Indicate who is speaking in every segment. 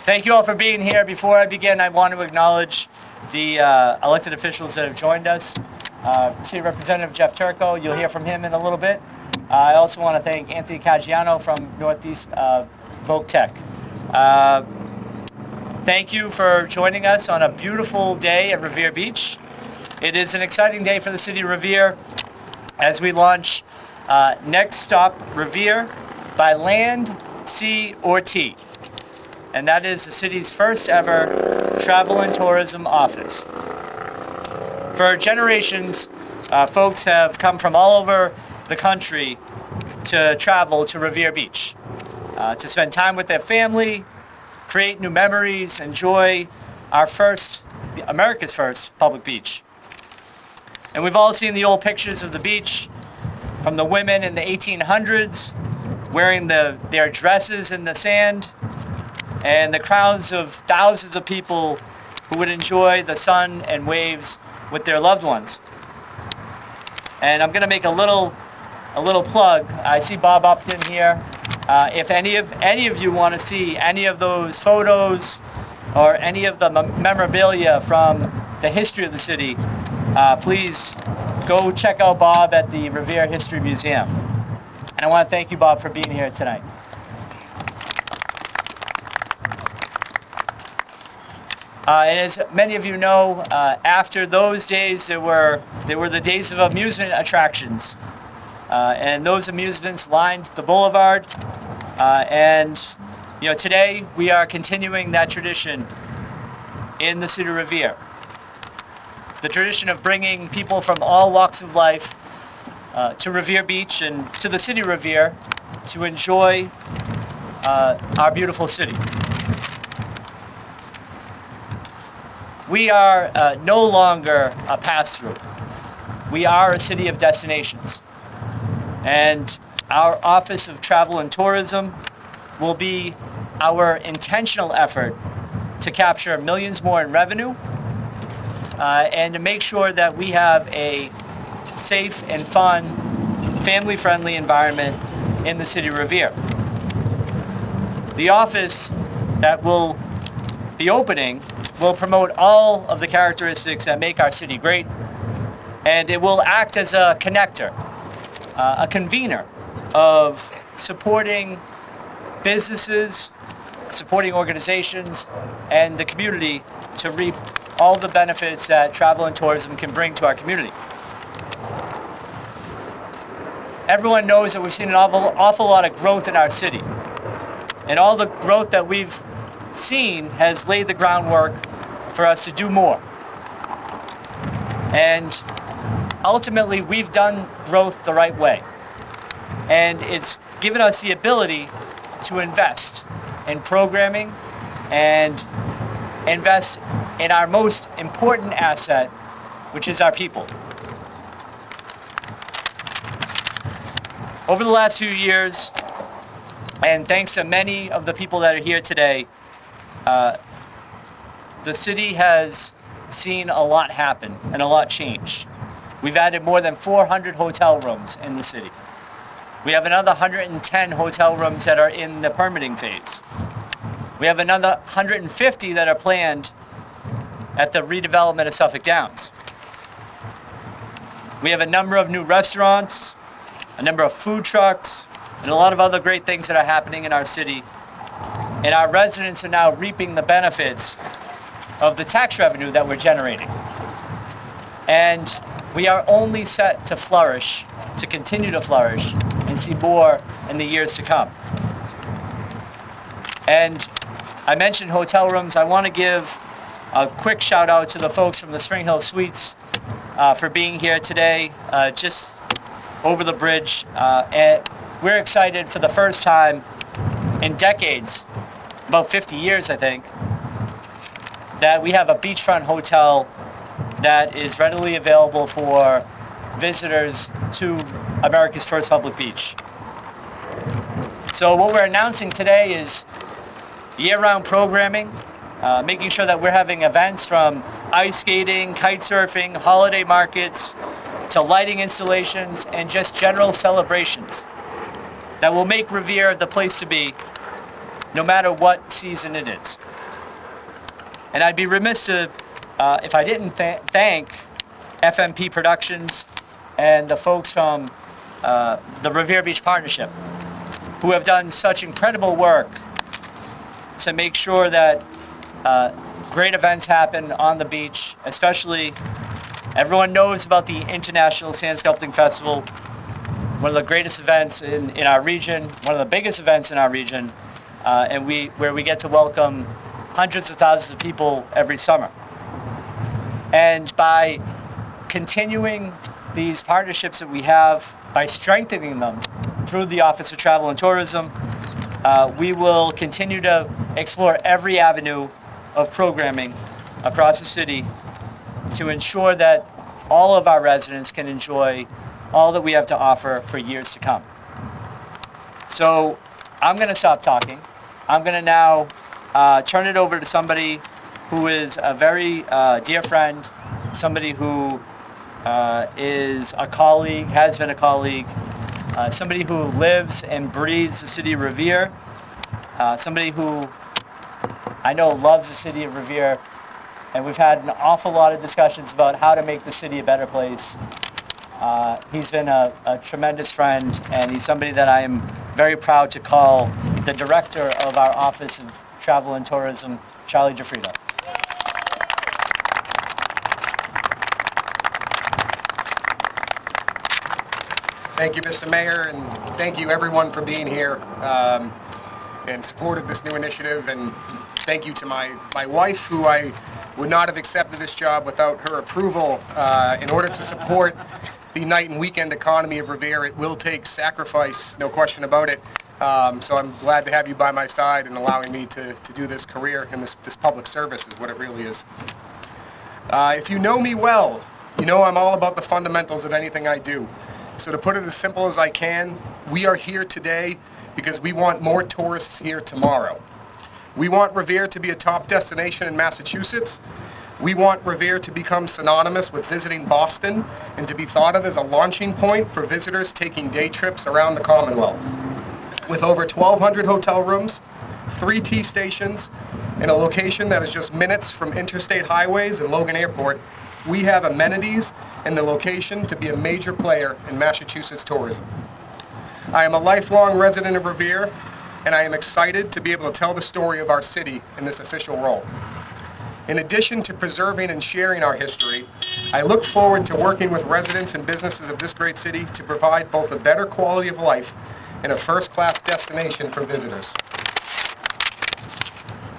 Speaker 1: Thank you all for being here. Before I begin, I want to acknowledge the elected officials that have joined us. City Representative Jeff Turco, you'll hear from him in a little bit. I also want to thank Anthony Caggiano from Northeast Voc Tech. Thank you for joining us on a beautiful day at Revere Beach. It is an exciting day for the city of Revere as we launch Next Stop Revere by land, sea, or T. And that is the city's first ever travel and tourism office. For generations, folks have come from all over the country to travel to Revere Beach, to spend time with their family, create new memories, enjoy America's first public beach. And we've all seen the old pictures of the beach from the women in the 1800s wearing their dresses in the sand, and the crowds of thousands of people who would enjoy the sun and waves with their loved ones. And I'm going to make a little plug. I see Bob Upton here. If any of you want to see any of those photos or any of the memorabilia from the history of the city, please go check out Bob at the Revere History Museum. And I want to thank you, Bob, for being here tonight. And as many of you know, after those days, there were the days of amusement attractions. And those amusements lined the boulevard. And today we are continuing that tradition in the city of Revere. The tradition of bringing people from all walks of life to Revere Beach and to the city of Revere to enjoy our beautiful city. We are no longer a pass-through. We are a city of destinations. And our Office of Travel and Tourism will be our intentional effort to capture millions more in revenue and to make sure that we have a safe and fun, family-friendly environment in the city of Revere. The office that will be opening will promote all of the characteristics that make our city great, and it will act as a connector, a convener of supporting businesses, supporting organizations, and the community to reap all the benefits that travel and tourism can bring to our community. Everyone knows that we've seen an awful lot of growth in our city, and all the growth that we've seen has laid the groundwork for us to do more. And ultimately, we've done growth the right way. And it's given us the ability to invest in programming and invest in our most important asset, which is our people. Over the last few years, and thanks to many of the people that are here today, the city has seen a lot happen and a lot change. We've added more than 400 hotel rooms in the city. We have another 110 hotel rooms that are in the permitting phase. We have another 150 that are planned at the redevelopment of Suffolk Downs. We have a number of new restaurants, a number of food trucks, and a lot of other great things that are happening in our city. And our residents are now reaping the benefits of the tax revenue that we're generating. And we are only set to flourish, to continue to flourish, and see more in the years to come. And I mentioned hotel rooms. I want to give a quick shout out to the folks from the Spring Hill Suites for being here today, just over the bridge. And we're excited for the first time in decades, about 50 years, I think, that we have a beachfront hotel that is readily available for visitors to America's first public beach. So what we're announcing today is year-round programming, making sure that we're having events from ice skating, kite surfing, holiday markets, to lighting installations, and just general celebrations that will make Revere the place to be no matter what season it is. And I'd be remiss to, if I didn't thank FMP Productions and the folks from the Revere Beach Partnership, who have done such incredible work to make sure that great events happen on the beach. Especially, everyone knows about the International Sand Sculpting Festival, one of the greatest events in our region, one of the biggest events in our region, and where we get to welcome hundreds of thousands of people every summer. And by continuing these partnerships that we have, by strengthening them through the Office of Travel and Tourism, we will continue to explore every avenue of programming across the city to ensure that all of our residents can enjoy all that we have to offer for years to come. So I'm going to stop talking. I'm going to now turn it over to somebody who is a very dear friend, somebody who is a colleague, has been a colleague, somebody who lives and breathes the city of Revere, somebody who I know loves the city of Revere, and we've had an awful lot of discussions about how to make the city a better place. He's been a tremendous friend, and he's somebody that I am very proud to call the director of our Office of Travel and Tourism, Charlie Giuffrida.
Speaker 2: Thank you, Mr. Mayor, and thank you everyone for being here in support of this new initiative, and thank you to my wife, who I would not have accepted this job without her approval. In order to support the night and weekend economy of Revere, it will take sacrifice, no question about it. So I'm glad to have you by my side and allowing me to do this career, and this public service is what it really is. If you know me well, you know I'm all about the fundamentals of anything I do. So to put it as simple as I can, we are here today because we want more tourists here tomorrow. We want Revere to be a top destination in Massachusetts. We want Revere to become synonymous with visiting Boston and to be thought of as a launching point for visitors taking day trips around the Commonwealth. With over 1,200 hotel rooms, 3 T stations, and a location that is just minutes from interstate highways and Logan Airport, we have amenities and the location to be a major player in Massachusetts tourism. I am a lifelong resident of Revere, and I am excited to be able to tell the story of our city in this official role. In addition to preserving and sharing our history, I look forward to working with residents and businesses of this great city to provide both a better quality of life and a first-class destination for visitors.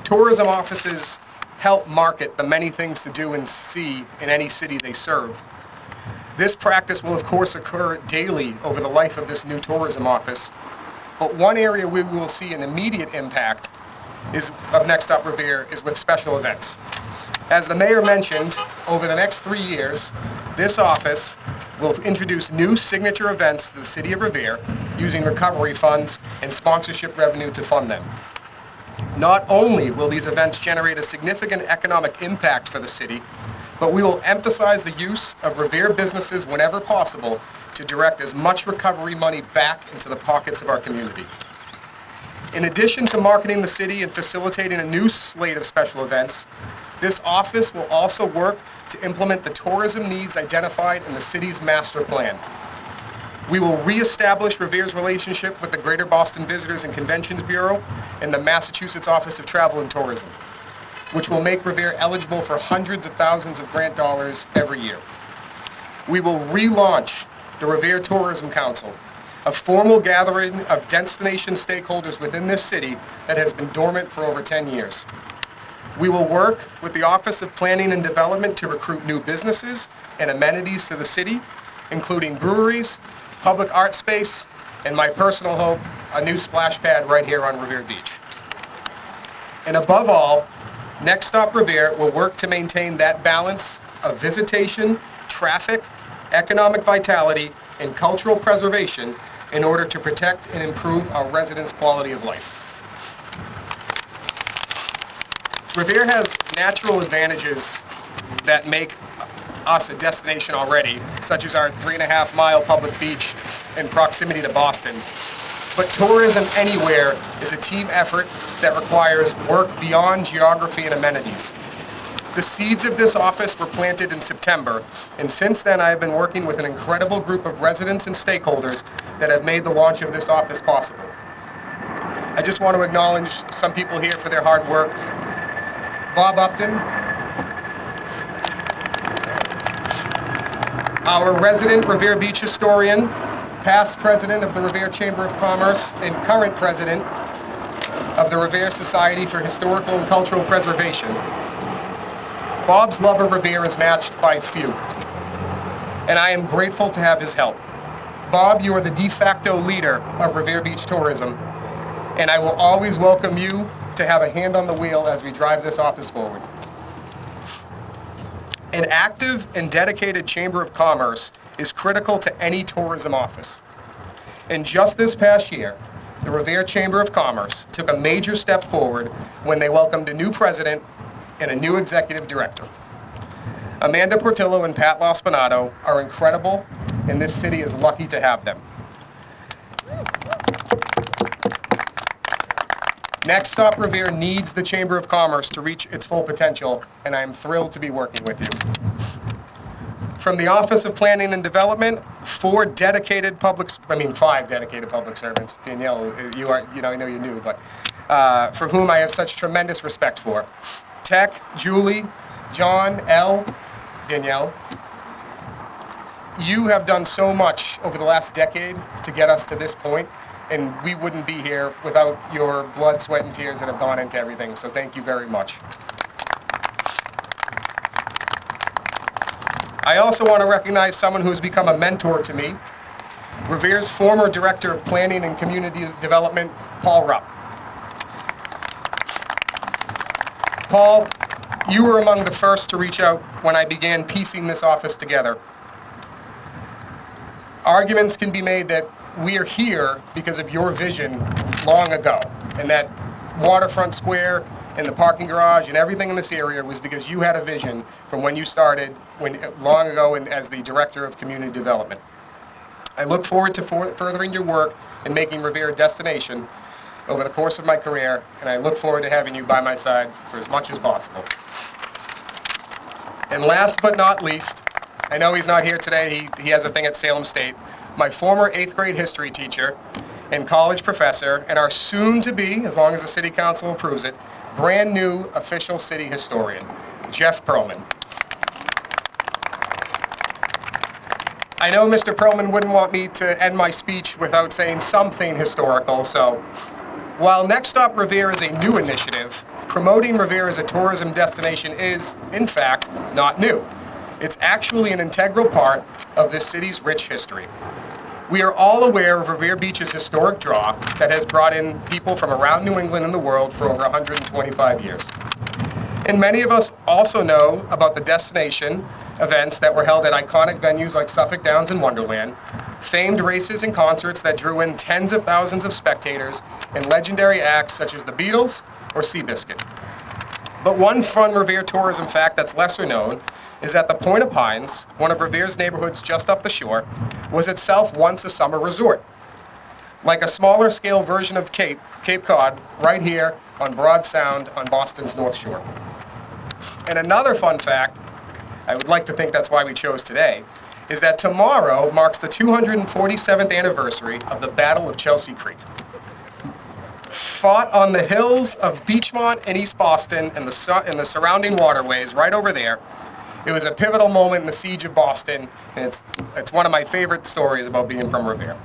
Speaker 2: Tourism offices help market the many things to do and see in any city they serve. This practice will of course occur daily over the life of this new tourism office, but one area we will see an immediate impact of Next Stop Revere is with special events. As the mayor mentioned, over the next 3 years, this office will introduce new signature events to the city of Revere using recovery funds and sponsorship revenue to fund them. Not only will these events generate a significant economic impact for the city, but we will emphasize the use of Revere businesses whenever possible to direct as much recovery money back into the pockets of our community. In addition to marketing the city and facilitating a new slate of special events, this office will also work to implement the tourism needs identified in the city's master plan. We will reestablish Revere's relationship with the Greater Boston Visitors and Conventions Bureau and the Massachusetts Office of Travel and Tourism, which will make Revere eligible for hundreds of thousands of grant dollars every year. We will relaunch the Revere Tourism Council, a formal gathering of destination stakeholders within this city that has been dormant for over 10 years. We will work with the Office of Planning and Development to recruit new businesses and amenities to the city, including breweries, public art space, and my personal hope, a new splash pad right here on Revere Beach. And above all, Next Stop Revere will work to maintain that balance of visitation, traffic, economic vitality, and cultural preservation in order to protect and improve our residents' quality of life. Revere has natural advantages that make us a destination already, such as our 3.5-mile public beach in proximity to Boston. But tourism anywhere is a team effort that requires work beyond geography and amenities. The seeds of this office were planted in September, and since then I have been working with an incredible group of residents and stakeholders that have made the launch of this office possible. I just want to acknowledge some people here for their hard work. Bob Upton, our resident Revere Beach historian, past president of the Revere Chamber of Commerce, and current president of the Revere Society for Historical and Cultural Preservation. Bob's love of Revere is matched by few, and I am grateful to have his help. Bob, you are the de facto leader of Revere Beach tourism, and I will always welcome you to have a hand on the wheel as we drive this office forward. An active and dedicated Chamber of Commerce is critical to any tourism office. And just this past year, the Revere Chamber of Commerce took a major step forward when they welcomed a new president and a new executive director. Amanda Portillo and Pat Lospinato are incredible, and this city is lucky to have them. Next Stop Revere needs the Chamber of Commerce to reach its full potential, and I am thrilled to be working with you. From the Office of Planning and Development, 5 dedicated public servants. Danielle, I know you're new, but for whom I have such tremendous respect for. Tech, Julie, John, Elle, Danielle. You have done so much over the last decade to get us to this point, and we wouldn't be here without your blood, sweat, and tears that have gone into everything, so thank you very much. I also want to recognize someone who's become a mentor to me, Revere's former Director of Planning and Community Development, Paul Rupp. Paul, you were among the first to reach out when I began piecing this office together. Arguments can be made that we are here because of your vision long ago, and that Waterfront Square and the parking garage and everything in this area was because you had a vision from when you started long ago as the Director of Community Development. I look forward to furthering your work and making Revere a destination over the course of my career, and I look forward to having you by my side for as much as possible. And last but not least, I know he's not here today, he has a thing at Salem State, my former 8th grade history teacher and college professor, and our soon-to-be, as long as the City Council approves it, brand new official city historian, Jeff Perlman. I know Mr. Perlman wouldn't want me to end my speech without saying something historical, so while Next Stop Revere is a new initiative, promoting Revere as a tourism destination is, in fact, not new. It's actually an integral part of this city's rich history. We are all aware of Revere Beach's historic draw that has brought in people from around New England and the world for over 125 years. And many of us also know about the destination events that were held at iconic venues like Suffolk Downs and Wonderland, famed races and concerts that drew in tens of thousands of spectators, and legendary acts such as the Beatles or Seabiscuit. But one fun Revere tourism fact that's lesser known is that the Point of Pines, one of Revere's neighborhoods just up the shore, was itself once a summer resort. Like a smaller scale version of Cape Cod, right here on Broad Sound on Boston's North Shore. And another fun fact, I would like to think that's why we chose today, is that tomorrow marks the 247th anniversary of the Battle of Chelsea Creek. Fought on the hills of Beachmont and East Boston and the surrounding waterways right over there. It was a pivotal moment in the siege of Boston, and it's one of my favorite stories about being from Revere.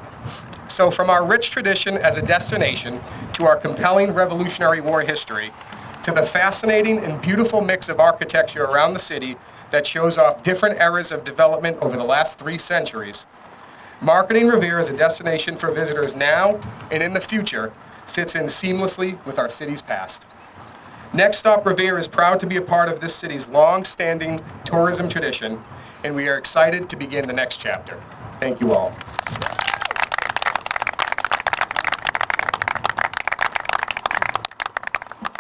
Speaker 2: So from our rich tradition as a destination to our compelling Revolutionary War history, to the fascinating and beautiful mix of architecture around the city that shows off different eras of development over the last 3 centuries, marketing Revere as a destination for visitors now and in the future fits in seamlessly with our city's past. Next Stop Revere is proud to be a part of this city's long-standing tourism tradition, and we are excited to begin the next chapter. Thank you all.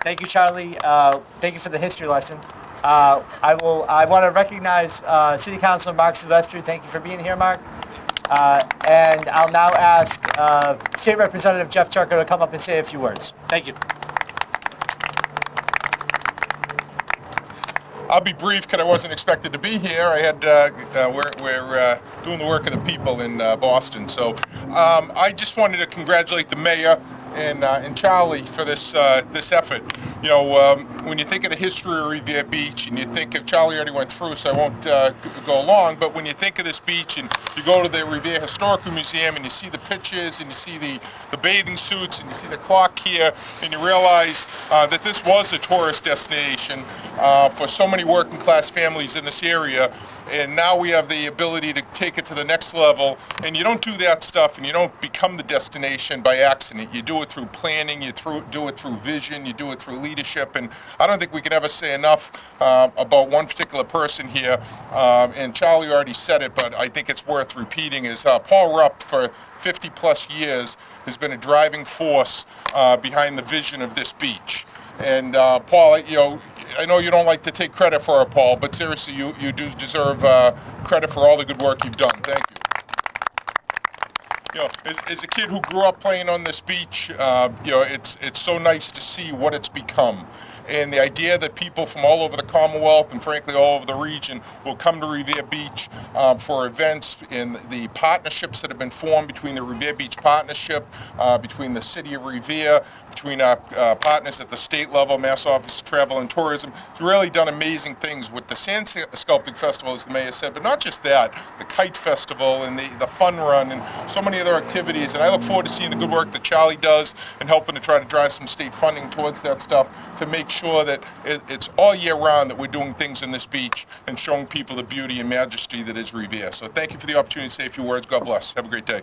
Speaker 1: Thank you, Charlie. Thank you for the history lesson. I want to recognize City Councilor Mark Silvestri. Thank you for being here, Mark. And I'll now ask State Representative Jeff Charco to come up and say a few words. Thank you.
Speaker 3: I'll be brief because I wasn't expected to be here. I had we're doing the work of the people in Boston, so I just wanted to congratulate the mayor and Charlie for this effort. You know, when you think of the history of Revere Beach, and you think of Charlie already went through, so I won't go along. But when you think of this beach, and you go to the Revere Historical Museum, and you see the pictures, and you see the bathing suits, and you see the clock here, and you realize that this was a tourist destination for so many working class families in this area. And now we have the ability to take it to the next level. And you don't do that stuff, and you don't become the destination by accident. You do it through planning, you do it through vision, you do it through leadership. And I don't think we can ever say enough about one particular person here. And Charlie already said it, but I think it's worth repeating, is Paul Rupp, for 50 plus years, has been a driving force behind the vision of this beach. And Paul, you know, I know you don't like to take credit for it, Paul, but seriously, you do deserve credit for all the good work you've done. Thank you. You know, as a kid who grew up playing on this beach, you know, it's so nice to see what it's become. And the idea that people from all over the Commonwealth and frankly all over the region will come to Revere Beach for events, and the partnerships that have been formed between the Revere Beach Partnership, between the City of Revere, between our partners at the state level, Mass Office of Travel and Tourism. It's really done amazing things with the Sand Sculpting Festival, as the mayor said, but not just that, the Kite Festival and the Fun Run and so many other activities. And I look forward to seeing the good work that Charlie does and helping to try to drive some state funding towards that stuff to make sure that it's all year round that we're doing things in this beach and showing people the beauty and majesty that is Revere. So thank you for the opportunity to say a few words. God bless. Have a great day.